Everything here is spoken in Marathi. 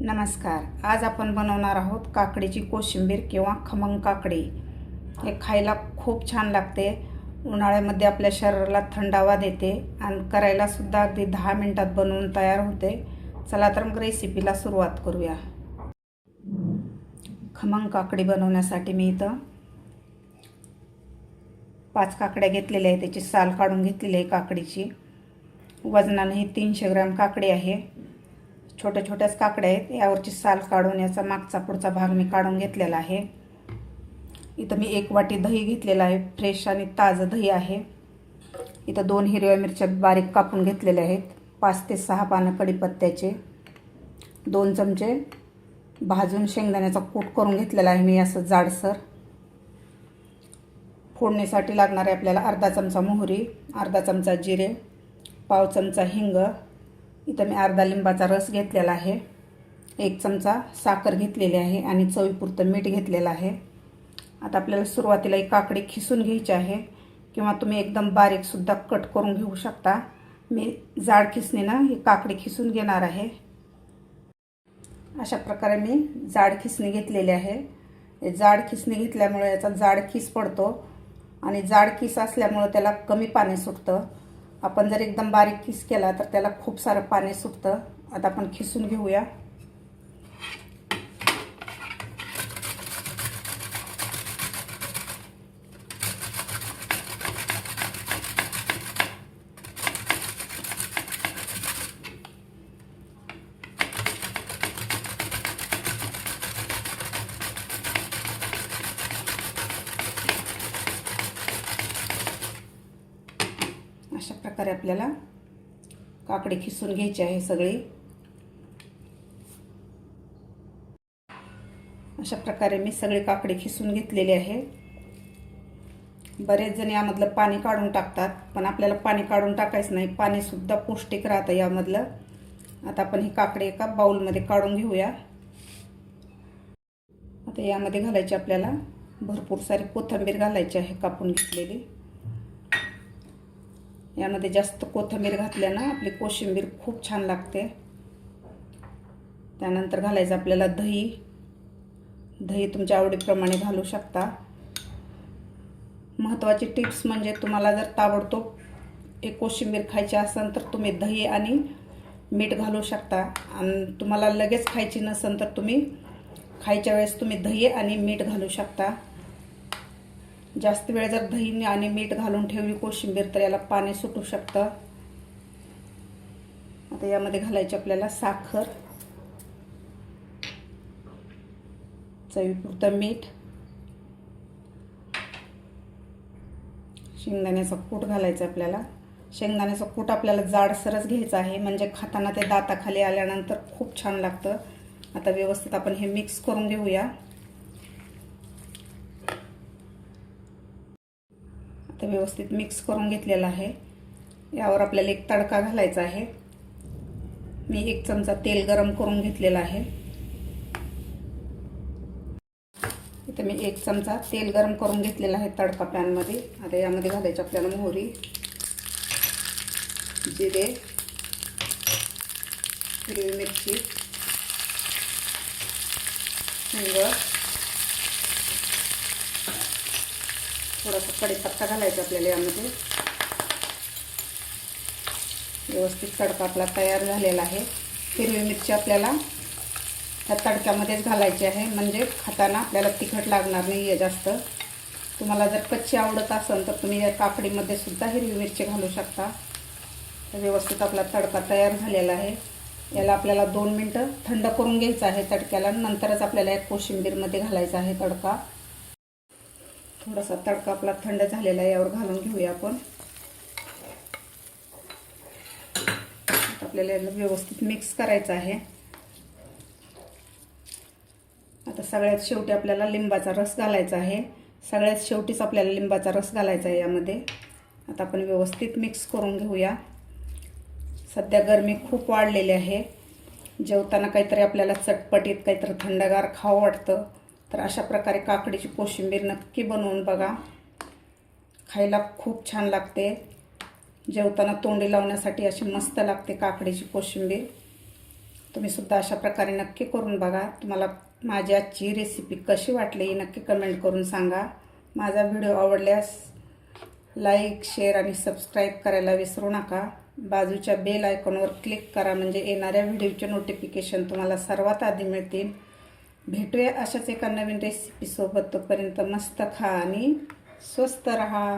नमस्कार. आज आपण बनवणार आहोत काकडीची कोशिंबीर किंवा खमंग काकडी. हे खायला खूप छान लागते. उन्हाळ्यामध्ये आपल्या शरीराला थंडावा देते आणि करायला सुद्धा अगदी 10 मिनिटात बनवून तयार होते. चला तर मग रेसिपीला सुरुवात करूया. खमंग काकडी बनवण्यासाठी मी इथं 5 काकड्या घेतलेल्या आहेत. त्याची साल काढून घेतलेली आहे काकडीची. वजनाने ही 300 ग्रॅम काकडी आहे. छोट्या छोट्याच काकड्या आहेत. यावरची साल काढून याचा मागचा पुढचा भाग मी काढून घेतलेला आहे. इथं मी 1 वाटी दही घेतलेला आहे. फ्रेश आणि ताजं दही आहे. इथं 2 हिरव्या मिरच्या बारीक कापून घेतलेल्या आहेत. 5 ते 6 पानं कढीपत्त्याचे, 2 चमचे भाजून शेंगदाण्याचा कूट करून घेतलेला आहे मी असं जाडसर. फोडणीसाठी लागणारे आपल्याला अर्धा चमचा मोहरी, अर्धा चमचा जिरे, पाव चमचा हिंग. इथं मी अर्धा लिंबाचा रस घेतलेला आहे. 1 चमचा साखर घेतलेली आहे आणि चवीपुरतं मीठ घेतलेलं आहे. आता आपल्याला सुरुवातीला ही काकडी खिसून घ्यायची आहे किंवा तुम्ही एकदम बारीक सुद्धा कट करून घेऊ शकता. मी जाड खिसणीनं ही काकडी खिसून घेणार आहे. अशा प्रकारे मी जाड खिसणी घेतलेली आहे. जाड खिसणी घेतल्यामुळे याचा जाड खिस पडतो आणि जाड खिस असल्यामुळे त्याला कमी पाणी सुटतं. आपण जर एकदम बारीक खिस केला तर त्याला खूप सारं पाणी सुटतं. आता आपण खिसून घेऊया. अशा प्रकारे आपल्याला काकडी खिसून घ्यायची आहे सगळी. अशा प्रकारे मी सगळी काकडी खिसून घेतलेली आहे. बरेच जण यामधलं पाणी काढून टाकतात, पण आपल्याला पाणी काढून टाकायचं नाही. पाणी सुद्धा पौष्टिक राहतं यामधलं. आता आपण ही काकडी एका बाउलमध्ये काढून घेऊया. आता यामध्ये घालायची आपल्याला भरपूर सारी कोथिंबीर घालायची आहे कापून घेतलेली. यामध्ये जास्त कोथिंबीर घातल्यानं आपली कोशिंबीर खूप छान लागते. त्यानंतर घालायचं आपल्याला दही. दही तुमच्या आवडीप्रमाणे घालू शकता. महत्त्वाची टिप्स म्हणजे तुम्हाला जर ताबडतोब एक कोशिंबीर खायची असेल तर तुम्ही दही आणि मीठ घालू शकता. आणि तुम्हाला लगेच खायची नसेल तर तुम्ही खायच्या वेळेस तुम्ही दही आणि मीठ घालू शकता. जास्त वेळ जर दही आणि मीठ घालून ठेवली कोशिंबीर तर याला पाणी सुटू शकतं. आता यामध्ये घालायची आपल्याला साखर, चवीपुरतं मीठ, शेंगदाण्याचा कूट घालायचा आपल्याला. शेंगदाण्याचा कूट आपल्याला जाडसरच घ्यायचा आहे म्हणजे खाताना ते दाताखाली आल्यानंतर खूप छान लागतं. आता व्यवस्थित आपण हे मिक्स करून घेऊया. आता व्यवस्थित मिक्स करून घेतलेला आहे. यावर आपल्याला एक तडका घालायचा आहे. मी 1 चमचा तेल गरम करून घेतलेला आहे. इथे मी 1 चमचा तेल गरम करून घेतलेला आहे तडका पॅनमध्ये. आता यामध्ये घालायची आपल्याला मोहरी, जिरे, हिरवी मिरची, हिंग, थोडासा कढीपत्ता घालायचा आपल्याला यामध्ये. व्यवस्थित तडका आपला तयार झालेला आहे. हिरवी मिरची आपल्याला ह्या तडक्यामध्येच घालायची आहे म्हणजे खाताना आपल्याला तिखट लागणार नाही आहे जास्त. तुम्हाला जर कच्ची आवडत असेल तर तुम्ही या काकडीमध्ये सुद्धा हिरवी मिरची घालू शकता. तर व्यवस्थित आपला तडका तयार झालेला आहे. याला आपल्याला 2 मिनटं थंड करून घ्यायचं आहे तडक्याला. नंतरच आपल्याला या कोशिंबीरमध्ये घालायचा आहे तडका. थोडासा तडका आपला थंड झालेला आहे. यावर घालून घेऊया आपण. आपल्याला याला व्यवस्थित मिक्स करायचं आहे. आता सगळ्यात शेवटी आपल्याला लिंबाचा रस घालायचा आहे. सगळ्यात शेवटीच आपल्याला लिंबाचा रस घालायचा आहे यामध्ये. आता आपण व्यवस्थित मिक्स करून घेऊया. सध्या गरमी खूप वाढलेली आहे. जेवताना काहीतरी आपल्याला चटपटीत काहीतरी थंडगार खावं वाटतं तर अशा प्रकारे काकडीची कोशिंबीर नक्की बनवून बघा. खायला खूप छान लागते. जेवताना तोंडी लावण्यासाठी अशी मस्त लागते काकडीची कोशिंबीर. तुम्हीसुद्धा अशा प्रकारे नक्की करून बघा. तुम्हाला माझी आजची रेसिपी कशी वाटली नक्की कमेंट करून सांगा. माझा व्हिडिओ आवडल्यास लाईक, शेअर आणि सबस्क्राईब करायला विसरू नका. बाजूच्या बेल आयकॉनवर क्लिक करा म्हणजे येणाऱ्या व्हिडिओचे नोटिफिकेशन तुम्हाला सर्वात आधी मिळतील. भेटूया अशाच एका नवीन रेसिपीसोबत. तोपर्यंत मस्त खा आणि स्वस्त रहा.